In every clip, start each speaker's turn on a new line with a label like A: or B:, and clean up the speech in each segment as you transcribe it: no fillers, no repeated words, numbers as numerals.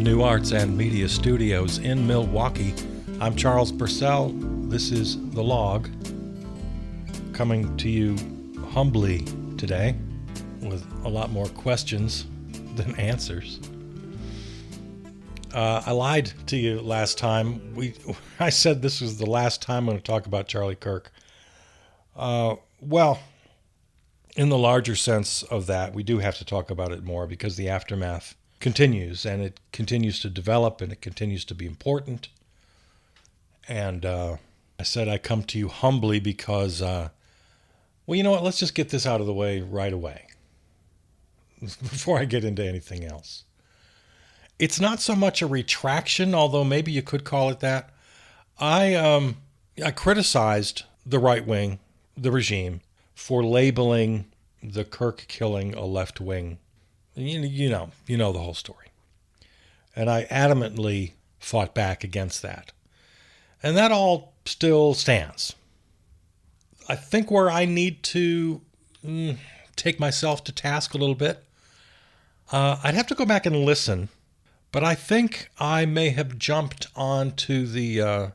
A: New Arts and Media Studios in Milwaukee. I'm Charles Purcell. This is The Log, coming to you humbly today with a lot more questions than answers. I lied to you last time. I said this was the last time I'm going to talk about Charlie Kirk. Well, in the larger sense of that, we do have to talk about it more because the aftermath continues, and it continues to develop, and it continues to be important. And I said I come to you humbly because, well, you know what? Let's just get this out of the way right away before I get into anything else. It's not so much a retraction, although maybe you could call it that. I criticized the right wing, the regime, for labeling the Kirk killing a left wing. You know the whole story. And I adamantly fought back against that. And that all still stands. I think where I need to take myself to task a little bit, I'd have to go back and listen. But I think I may have jumped onto the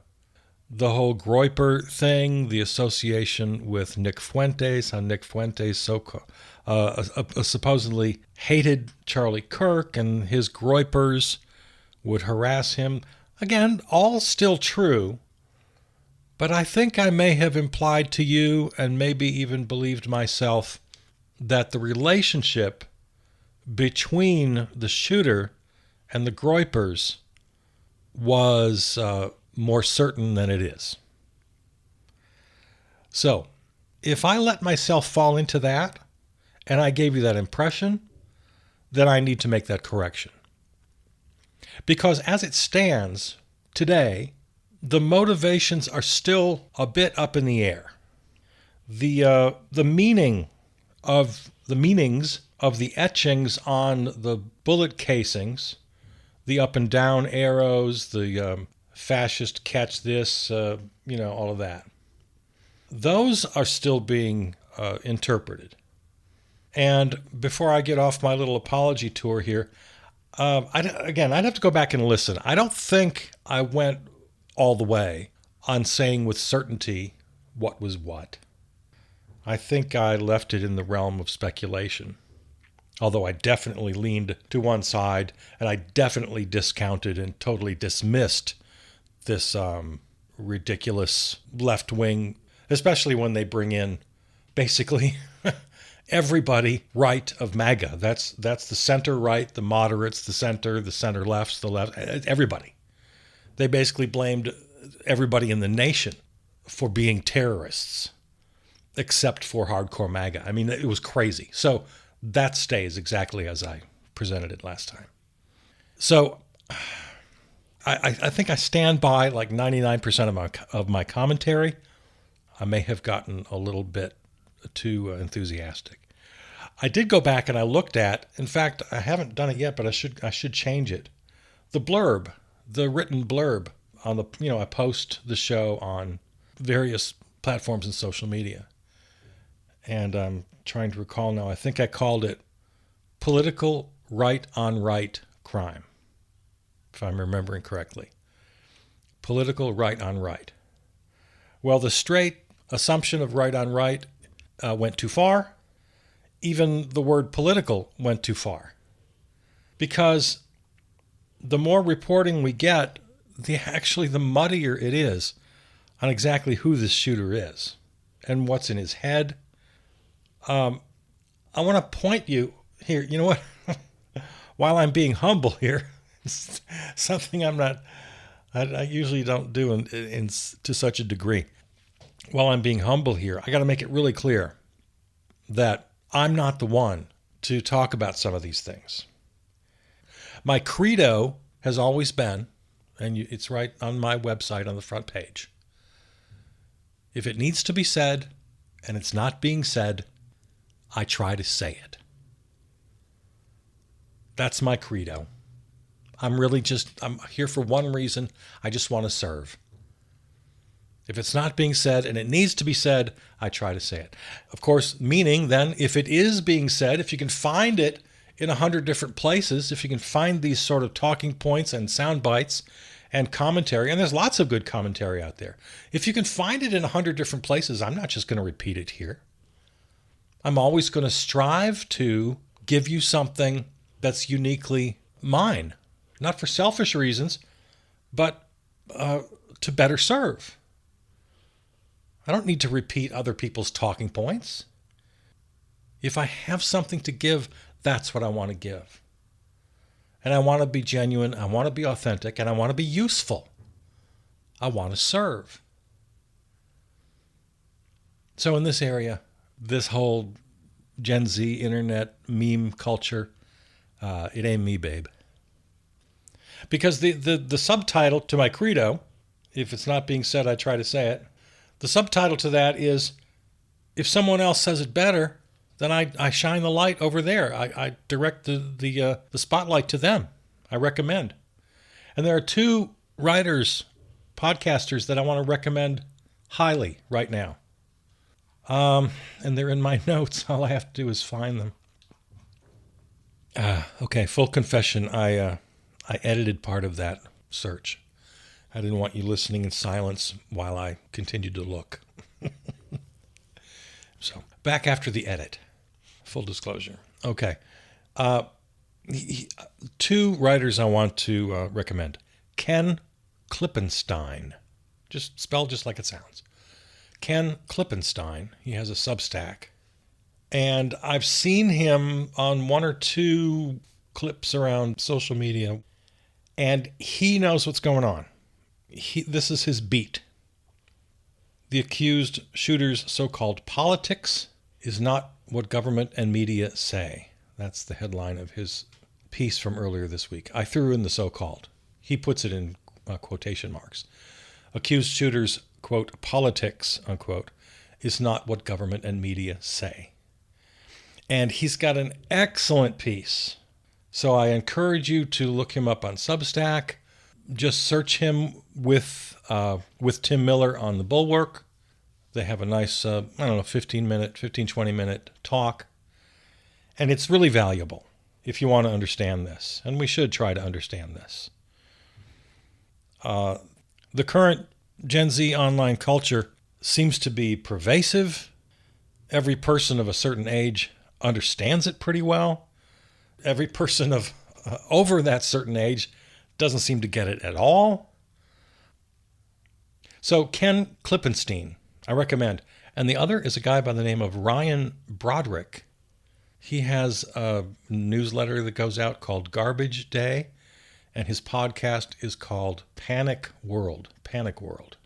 A: whole Groyper thing, the association with Nick Fuentes, how Nick Fuentes supposedly hated Charlie Kirk and his Groypers would harass him. Again, all still true, but I think I may have implied to you, and maybe even believed myself, that the relationship between the shooter and the Groypers was more certain than it is. So, if I let myself fall into that, and I gave you that impression, then I need to make that correction. Because as it stands today, the motivations are still a bit up in the air. The meanings of the etchings on the bullet casings, the up and down arrows, the fascist catch this, all of that. Those are still being interpreted. And before I get off my little apology tour here, I'd have to go back and listen. I don't think I went all the way on saying with certainty what was what. I think I left it in the realm of speculation. Although I definitely leaned to one side, and I definitely discounted and totally dismissed this ridiculous left wing, especially when they bring in basically everybody right of MAGA. That's the center right, the moderates, the center lefts, the left, everybody. They basically blamed everybody in the nation for being terrorists, except for hardcore MAGA. I mean, it was crazy. So that stays exactly as I presented it last time. So I think I stand by like 99% of my commentary. I may have gotten a little bit too enthusiastic. I did go back and I looked at, in fact, I haven't done it yet, but I should change it. The blurb, the written blurb on the, I post the show on various platforms and social media. And I'm trying to recall now, I think I called it Political Right on Right Crime, if I'm remembering correctly. Political right on right. Well, the straight assumption of right on right went too far. Even the word political went too far. Because the more reporting we get, the muddier it is on exactly who this shooter is and what's in his head. I want to point you here. You know what? While I'm being humble here, something I usually don't do to such a degree. While I'm being humble here, I got to make it really clear that I'm not the one to talk about some of these things. My credo has always been, and it's right on my website on the front page, if it needs to be said and it's not being said, I try to say it. That's my credo. I'm here for one reason. I just want to serve. If it's not being said and it needs to be said, I try to say it. Of course, meaning then, if it is being said, if you can find it in 100 different places, if you can find these sort of talking points and sound bites and commentary, and there's lots of good commentary out there. If you can find it in 100 different places, I'm not just going to repeat it here. I'm always going to strive to give you something that's uniquely mine, not for selfish reasons, but to better serve. I don't need to repeat other people's talking points. If I have something to give, that's what I want to give. And I want to be genuine, I want to be authentic, and I want to be useful. I want to serve. So in this area, this whole Gen Z internet meme culture, it ain't me, babe. Because the subtitle to my credo, if it's not being said, I try to say it. The subtitle to that is, if someone else says it better, then I shine the light over there. I direct the spotlight to them. I recommend. And there are two writers, podcasters that I want to recommend highly right now. And they're in my notes. All I have to do is find them. Okay, full confession. I edited part of that search. I didn't want you listening in silence while I continued to look. So, back after the edit. Full disclosure. Okay. Two writers I want to recommend. Ken Klippenstein. Just spelled just like it sounds. Ken Klippenstein. He has a Substack. And I've seen him on one or two clips around social media. And he knows what's going on. This is his beat. The accused shooter's so-called politics is not what government and media say. That's the headline of his piece from earlier this week. I threw in the so-called. He puts it in quotation marks. Accused shooter's, quote, politics, unquote, is not what government and media say. And he's got an excellent piece. So I encourage you to look him up on Substack. Just search him with Tim Miller on The Bulwark. They have a nice, 15, 20 minute talk. And it's really valuable if you want to understand this. And we should try to understand this. The current Gen Z online culture seems to be pervasive. Every person of a certain age understands it pretty well. Every person of over that certain age doesn't seem to get it at all. So Ken Klippenstein, I recommend. And the other is a guy by the name of Ryan Broderick. He has a newsletter that goes out called Garbage Day, and his podcast is called Panic World. Panic World.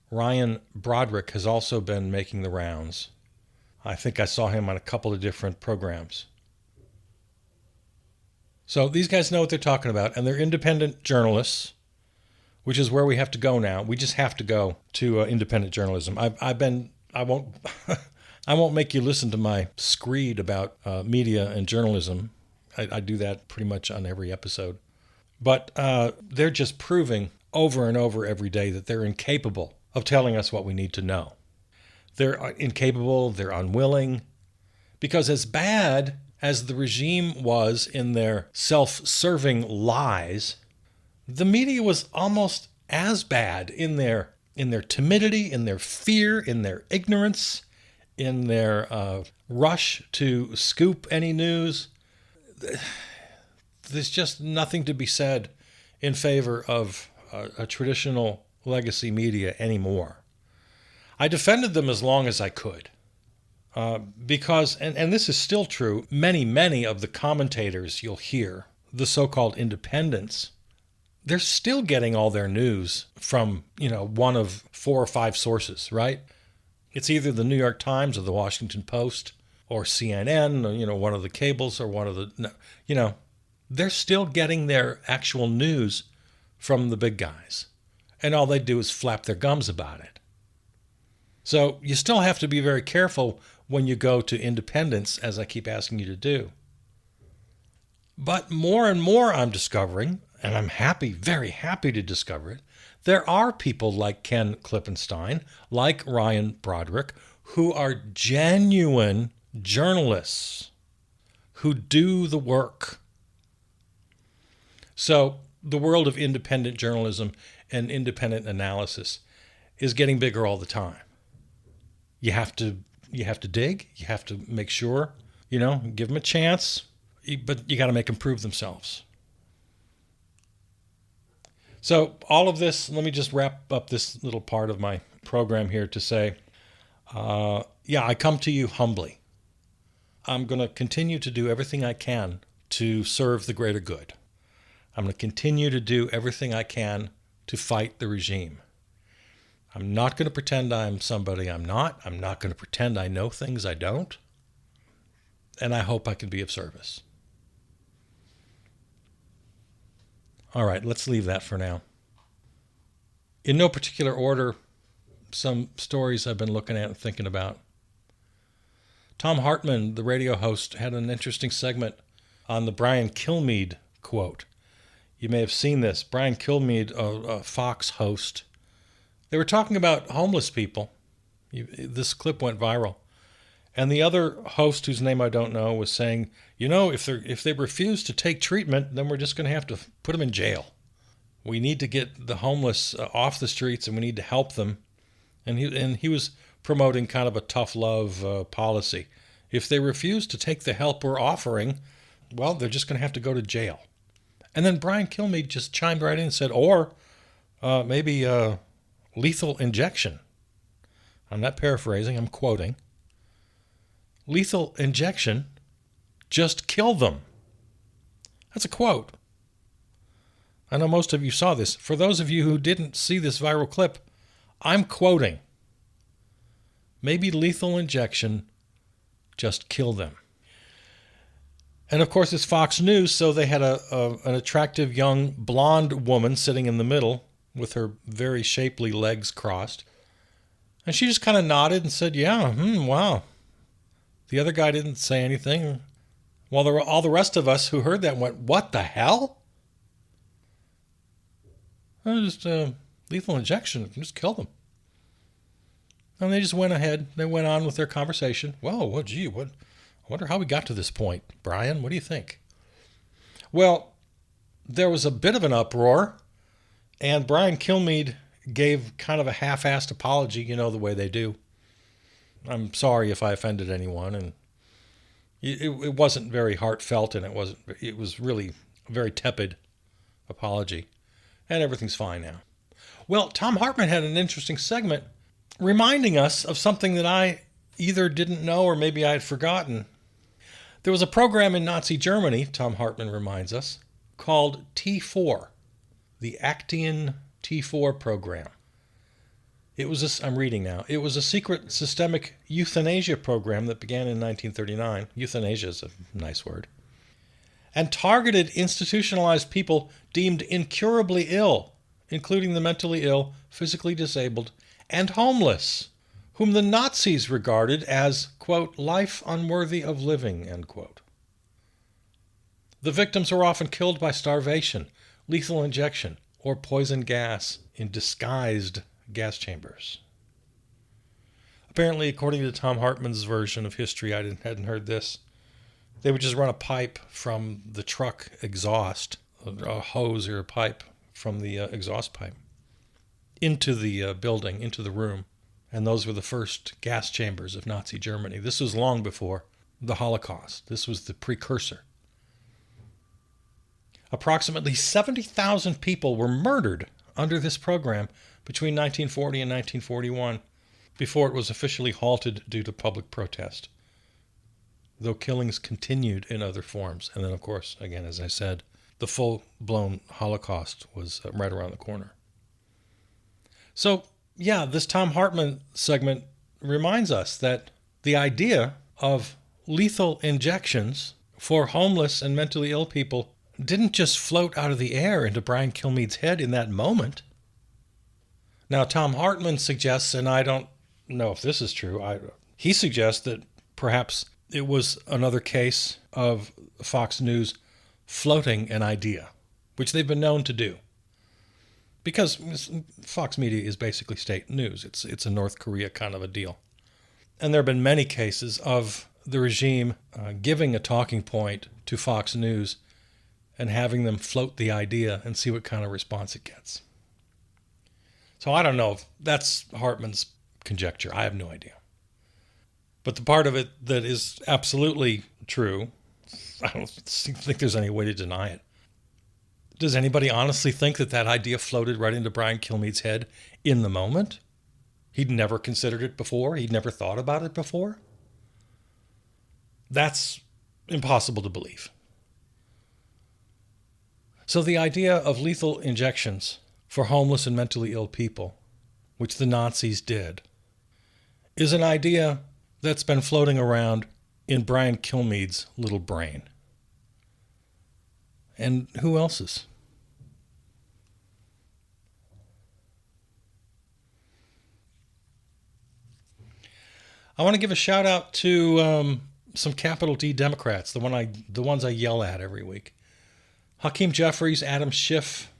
A: Ryan Broderick has also been making the rounds. I think I saw him on a couple of different programs. So these guys know what they're talking about, and they're independent journalists, which is where we have to go now. We just have to go to independent journalism. I won't I won't make you listen to my screed about media and journalism. I do that pretty much on every episode. But they're just proving over and over every day that they're incapable of telling us what we need to know. They're incapable, they're unwilling, because as bad as the regime was in their self-serving lies, the media was almost as bad in their timidity, in their fear, in their ignorance, in their rush to scoop any news. There's just nothing to be said in favor of a traditional legacy media anymore. I defended them as long as I could. Because, and this is still true, many of the commentators you'll hear, the so-called independents, they're still getting all their news from, one of 4 or 5 sources, right? It's either the New York Times or the Washington Post or CNN or, one of the cables or one of the, they're still getting their actual news from the big guys. And all they do is flap their gums about it. So you still have to be very careful when you go to independents, as I keep asking you to do. But more and more I'm discovering, and I'm very happy to discover it, there are people like Ken Klippenstein, like Ryan Broderick, who are genuine journalists who do the work. So the world of independent journalism and independent analysis is getting bigger all the time. You have to dig. You have to make sure, give them a chance, but you got to make them prove themselves. So all of this, let me just wrap up this little part of my program here to say, I come to you humbly. I'm going to continue to do everything I can to serve the greater good. I'm going to continue to do everything I can to fight the regime. I'm not going to pretend I'm somebody I'm not. I'm not going to pretend I know things I don't. And I hope I can be of service. All right, let's leave that for now. In no particular order, some stories I've been looking at and thinking about. Tom Hartman, the radio host, had an interesting segment on the Brian Kilmeade quote. You may have seen this. Brian Kilmeade, a Fox host, they were talking about homeless people. This clip went viral. And the other host, whose name I don't know, was saying, if they refuse to take treatment, then we're just going to have to put them in jail. We need to get the homeless off the streets, and we need to help them. And he was promoting kind of a tough love policy. If they refuse to take the help we're offering, well, they're just going to have to go to jail. And then Brian Kilmeade just chimed right in and said, or maybe lethal injection. I'm not paraphrasing, I'm quoting. Lethal injection, just kill them. That's a quote. I know most of you saw this. For those of you who didn't see this viral clip, I'm quoting. Maybe lethal injection, just kill them. And of course it's Fox News, so they had an attractive young blonde woman sitting in the middle with her very shapely legs crossed. And she just kind of nodded and said, wow. The other guy didn't say anything. While all the rest of us who heard that went, what the hell? Just lethal injection, just kill them. And they just went ahead. They went on with their conversation. Whoa, I wonder how we got to this point. Brian, what do you think? Well, there was a bit of an uproar, and Brian Kilmeade gave kind of a half-assed apology, the way they do. I'm sorry if I offended anyone, and it wasn't very heartfelt, and it was really a very tepid apology, and everything's fine now. Well, Tom Hartman had an interesting segment reminding us of something that I either didn't know or maybe I had forgotten. There was a program in Nazi Germany, Tom Hartman reminds us, called T4, the Actian T4 program. I'm reading now. It was a secret systemic euthanasia program that began in 1939. Euthanasia is a nice word. And targeted institutionalized people deemed incurably ill, including the mentally ill, physically disabled, and homeless, whom the Nazis regarded as, quote, life unworthy of living, end quote. The victims were often killed by starvation, lethal injection, or poison gas in disguised gas chambers. Apparently, according to Tom Hartman's version of history, I hadn't heard this, they would just run a pipe from the truck exhaust, a hose or a pipe from the exhaust pipe, into the building, into the room. And those were the first gas chambers of Nazi Germany. This was long before the Holocaust. This was the precursor. Approximately 70,000 people were murdered under this program between 1940 and 1941, before it was officially halted due to public protest, though killings continued in other forms. And then, of course, again, as I said, the full-blown Holocaust was right around the corner. So, this Tom Hartman segment reminds us that the idea of lethal injections for homeless and mentally ill people didn't just float out of the air into Brian Kilmeade's head in that moment. Now, Tom Hartman suggests, and I don't know if this is true, he suggests that perhaps it was another case of Fox News floating an idea, which they've been known to do. Because Fox Media is basically state news. It's a North Korea kind of a deal. And there have been many cases of the regime giving a talking point to Fox News and having them float the idea and see what kind of response it gets. So I don't know if that's Hartman's conjecture. I have no idea. But the part of it that is absolutely true, I don't think there's any way to deny it. Does anybody honestly think that that idea floated right into Brian Kilmeade's head in the moment? He'd never considered it before. He'd never thought about it before. That's impossible to believe. So the idea of lethal injections for homeless and mentally ill people, which the Nazis did, is an idea that's been floating around in Brian Kilmeade's little brain. And who else's? I want to give a shout out to some capital D Democrats, the ones I yell at every week. Hakeem Jeffries, Adam Schiff,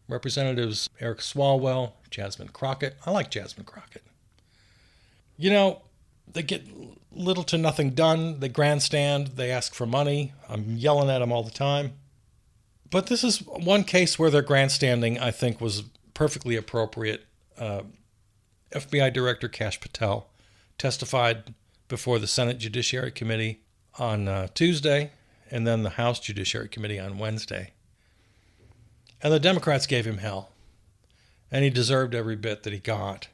A: Representatives Eric Swalwell, Jasmine Crockett. I like Jasmine Crockett. You know, they get little to nothing done. They grandstand. They ask for money. I'm yelling at them all the time. But this is one case where their grandstanding, I think, was perfectly appropriate. FBI Director Kash Patel testified before the Senate Judiciary Committee on Tuesday, and then the House Judiciary Committee on Wednesday. And the Democrats gave him hell. And he deserved every bit that he got.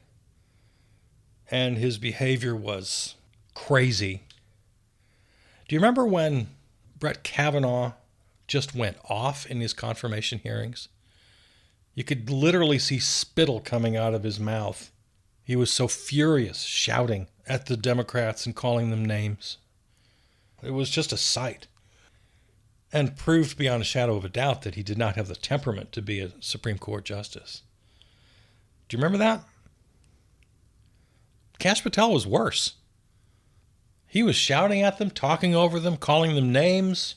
A: And his behavior was crazy. Do you remember when Brett Kavanaugh just went off in his confirmation hearings? You could literally see spittle coming out of his mouth. He was so furious, shouting at the Democrats and calling them names. It was just a sight. And proved beyond a shadow of a doubt that he did not have the temperament to be a Supreme Court justice. Do you remember that? Kash Patel was worse. He was shouting at them, talking over them, calling them names,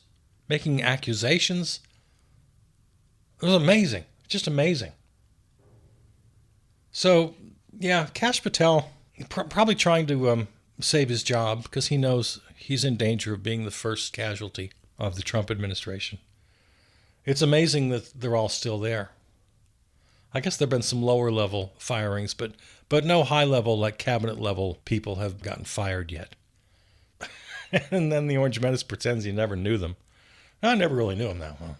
A: making accusations. It was amazing. Just amazing. So, yeah, Kash Patel probably trying to save his job because he knows he's in danger of being the first casualty of the Trump administration. It's amazing that they're all still there. I guess there have been some lower level firings, but no high level, like cabinet level people have gotten fired yet. And then the Orange Menace pretends he never knew them. I never really knew him that well.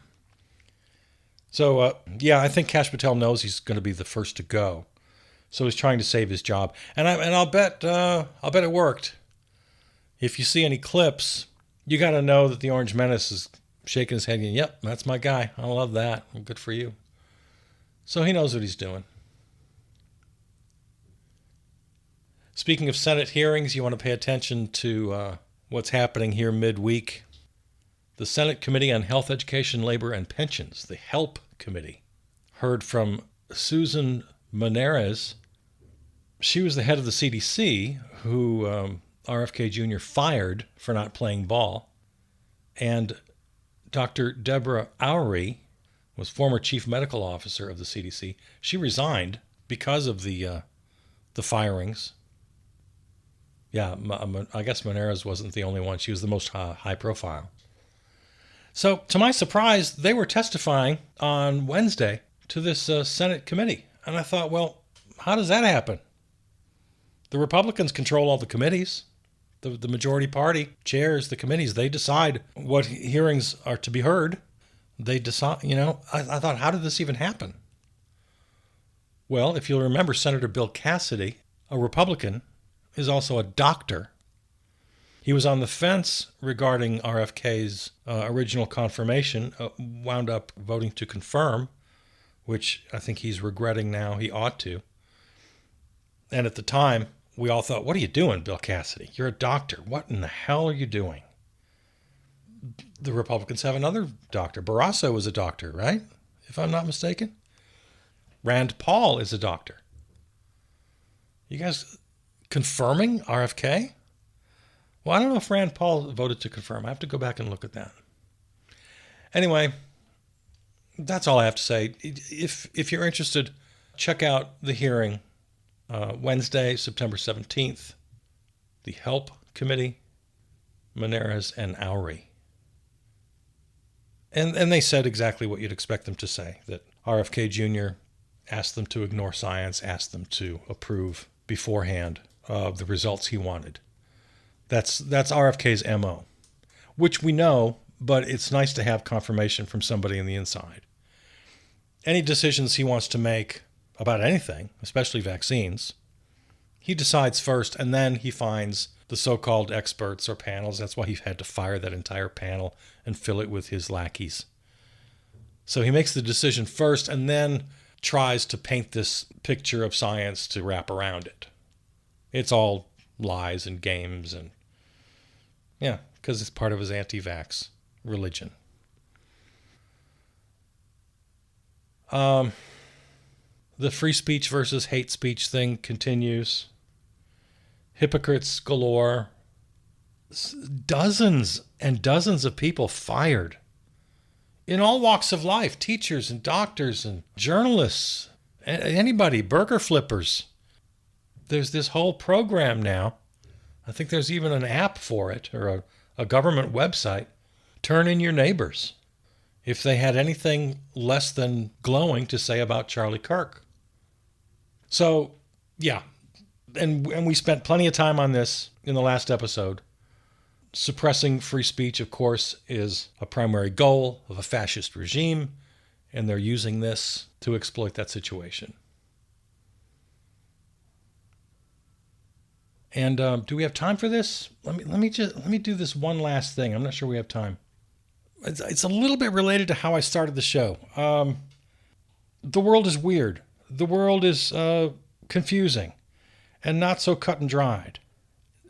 A: So, yeah, I think Kash Patel knows he's going to be the first to go. So he's trying to save his job. And I'll bet it worked. If you see any clips, you got to know that the Orange Menace is shaking his head and, yep, that's my guy. I love that. Well, good for you. So he knows what he's doing. Speaking of Senate hearings, you want to pay attention to what's happening here midweek. The Senate Committee on Health, Education, Labor, and Pensions, the HELP Committee, heard from Susan Menares. She was the head of the CDC, who RFK Jr. fired for not playing ball. And Dr. Deborah Oury was former chief medical officer of the CDC. She resigned because of the firings. Yeah, I guess Menares wasn't the only one. She was the most high profile. So, to my surprise, they were testifying on Wednesday to this Senate committee. And I thought, well, how does that happen? The Republicans control all the committees. The majority party chairs the committees. They decide what hearings are to be heard. They decide, I thought, how did this even happen? Well, if you'll remember, Senator Bill Cassidy, a Republican, is also a doctor. He was on the fence regarding RFK's original confirmation, wound up voting to confirm, which I think he's regretting now. He ought to. And at the time, we all thought, what are you doing, Bill Cassidy? You're a doctor. What in the hell are you doing? The Republicans have another doctor. Barrasso is a doctor, right? If I'm not mistaken. Rand Paul is a doctor. You guys confirming RFK? Well, I don't know if Rand Paul voted to confirm. I have to go back and look at that. Anyway, that's all I have to say. If you're interested, check out the hearing Wednesday, September 17th, the HELP Committee. Menares, and Oury. And they said exactly what you'd expect them to say, that RFK Jr. asked them to ignore science, asked them to approve beforehand of the results he wanted. That's RFK's MO, which we know, but it's nice to have confirmation from somebody on the inside. Any decisions he wants to make about anything, especially vaccines, he decides first, and then he finds the so-called experts or panels. That's why he had to fire that entire panel and fill it with his lackeys. So he makes the decision first and then tries to paint this picture of science to wrap around it. It's all lies and games, and yeah, because it's part of his anti-vax religion. The free speech versus hate speech thing continues. Hypocrites galore. Dozens and dozens of people fired in all walks of life, teachers and doctors and journalists, anybody, burger flippers. There's this whole program now. I think there's even an app for it, or a government website. Turn in your neighbors if they had anything less than glowing to say about Charlie Kirk. So, yeah. And we spent plenty of time on this in the last episode. Suppressing free speech, of course, is a primary goal of a fascist regime, and they're using this to exploit that situation. And do we have time for this? Let me do this one last thing. I'm not sure we have time. It's a little bit related to how I started the show. The world is weird. The world is confusing and not so cut and dried.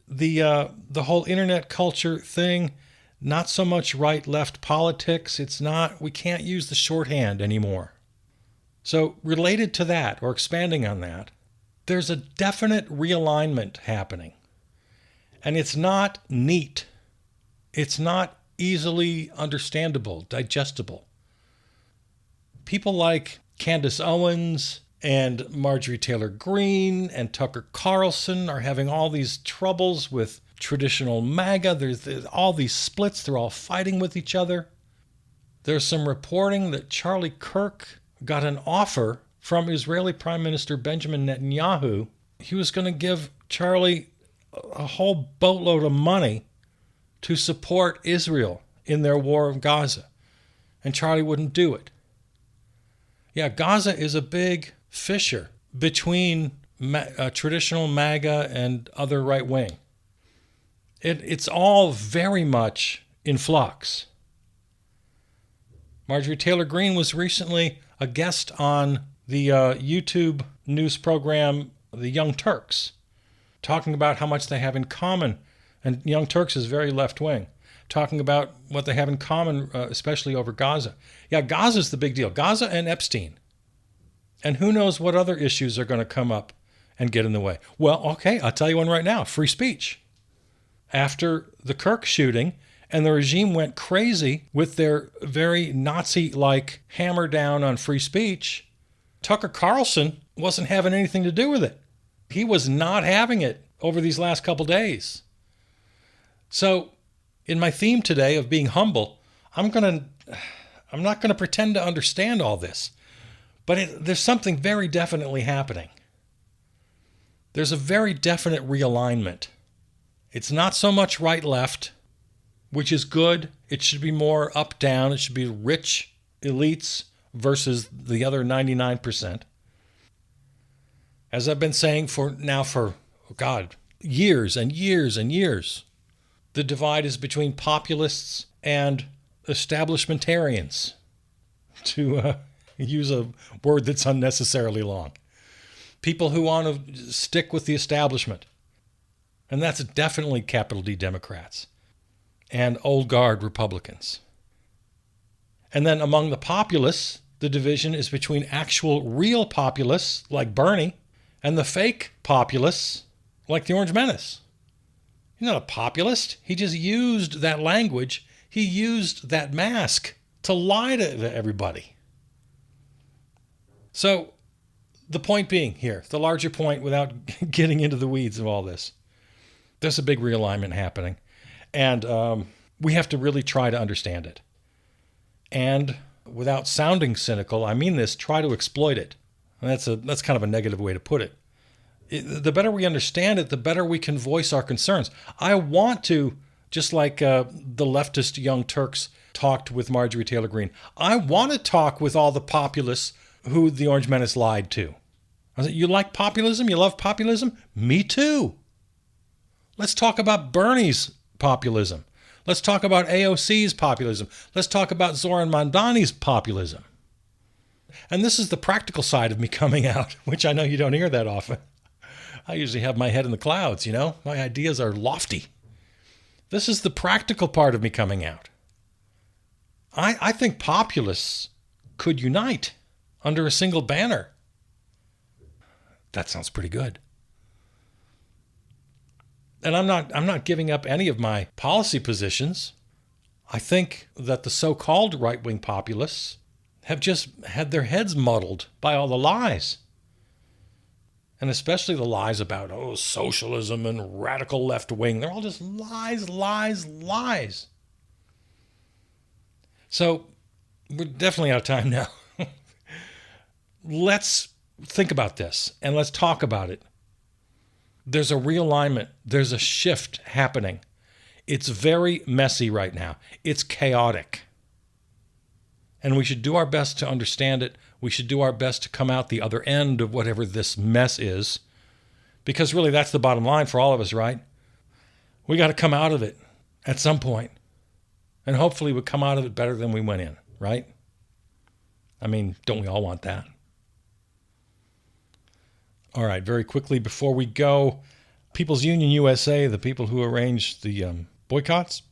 A: The whole internet culture thing, not so much right-left politics. We can't use the shorthand anymore. So related to that, or expanding on that, there's a definite realignment happening. And it's not neat. It's not easily understandable, digestible. People like Candace Owens and Marjorie Taylor Greene and Tucker Carlson are having all these troubles with traditional MAGA. There's all these splits. They're all fighting with each other. There's some reporting that Charlie Kirk got an offer from Israeli Prime Minister Benjamin Netanyahu. He was going to give Charlie a whole boatload of money to support Israel in their war of Gaza. And Charlie wouldn't do it. Yeah, Gaza is a big fissure between traditional MAGA and other right wing. It's all very much in flux. Marjorie Taylor Greene was recently a guest on the YouTube news program, The Young Turks, talking about how much they have in common. And Young Turks is very left-wing, talking about what they have in common, especially over Gaza. Yeah, Gaza's the big deal. Gaza and Epstein. And who knows what other issues are going to come up and get in the way. Well, okay, I'll tell you one right now. Free speech. After the Kirk shooting, and the regime went crazy with their very Nazi-like hammer down on free speech, Tucker Carlson wasn't having anything to do with it. He was not having it over these last couple days. So, in my theme today of being humble, I'm not going to pretend to understand all this. But there's something very definitely happening. There's a very definite realignment. It's not so much right-left, which is good. It should be more up-down. It should be rich elites versus the other 99%. As I've been saying for years and years and years, the divide is between populists and establishmentarians, to use a word that's unnecessarily long. People who want to stick with the establishment. And that's definitely capital D Democrats and old guard Republicans. And then among the populists, the division is between actual real populists like Bernie and the fake populists like the Orange Menace. He's not a populist. He just used that language. He used that mask to lie to everybody. So the point being here, the larger point without getting into the weeds of all this, there's a big realignment happening. And we have to really try to understand it. And without sounding cynical, I mean this, try to exploit it. And that's kind of a negative way to put it. The better we understand it, the better we can voice our concerns. I want to, just like the leftist Young Turks talked with Marjorie Taylor Greene, I want to talk with all the populists who the Orange Menace lied to. I said, you like populism? You love populism? Me too. Let's talk about Bernie's populism. Let's talk about AOC's populism. Let's talk about Zoran Mandani's populism. And this is the practical side of me coming out, which I know you don't hear that often. I usually have my head in the clouds, you know? My ideas are lofty. This is the practical part of me coming out. I think populists could unite under a single banner. That sounds pretty good. And I'm not giving up any of my policy positions. I think that the so-called right-wing populists have just had their heads muddled by all the lies. And especially the lies about, socialism and radical left wing. They're all just lies, lies, lies. So we're definitely out of time now. Let's think about this and let's talk about it. There's a realignment. There's a shift happening. It's very messy right now. It's chaotic. And we should do our best to understand it. We should do our best to come out the other end of whatever this mess is. Because really, that's the bottom line for all of us, right? We got to come out of it at some point. And hopefully we'll come out of it better than we went in, right? I mean, don't we all want that? All right, very quickly before we go, People's Union USA, the people who arranged the boycotts,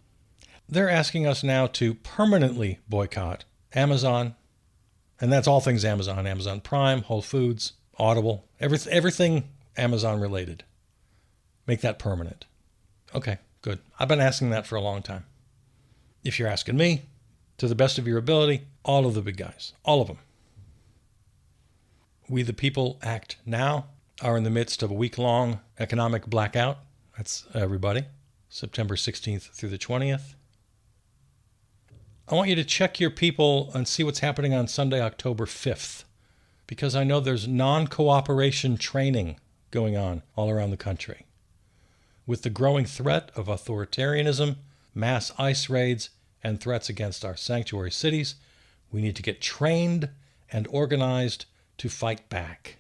A: they're asking us now to permanently boycott Amazon, and that's all things Amazon, Amazon Prime, Whole Foods, Audible, everything Amazon related. Make that permanent. Okay, good. I've been asking that for a long time. If you're asking me, to the best of your ability, all of the big guys, all of them. We the People Act Now are in the midst of a week-long economic blackout. That's everybody, September 16th through the 20th. I want you to check your people and see what's happening on Sunday, October 5th, because I know there's non-cooperation training going on all around the country. With the growing threat of authoritarianism, mass ICE raids, and threats against our sanctuary cities, we need to get trained and organized to fight back,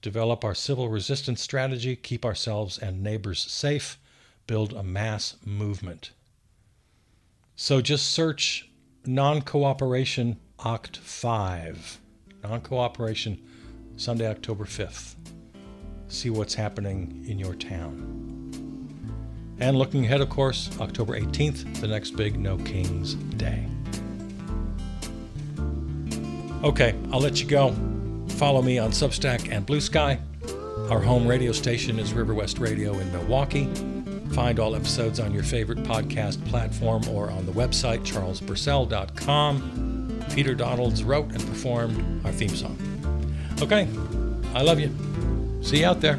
A: develop our civil resistance strategy, keep ourselves and neighbors safe, build a mass movement. So just search Non-Cooperation Oct 5. Non-Cooperation Sunday, October 5th. See what's happening in your town. And looking ahead, of course, October 18th, the next big No Kings Day. Okay, I'll let you go. Follow me on Substack and Blue Sky. Our home radio station is River West Radio in Milwaukee. Find all episodes on your favorite podcast platform or on the website, charlesburcell.com. Peter Donalds wrote and performed our theme song. Okay, I love you. See you out there.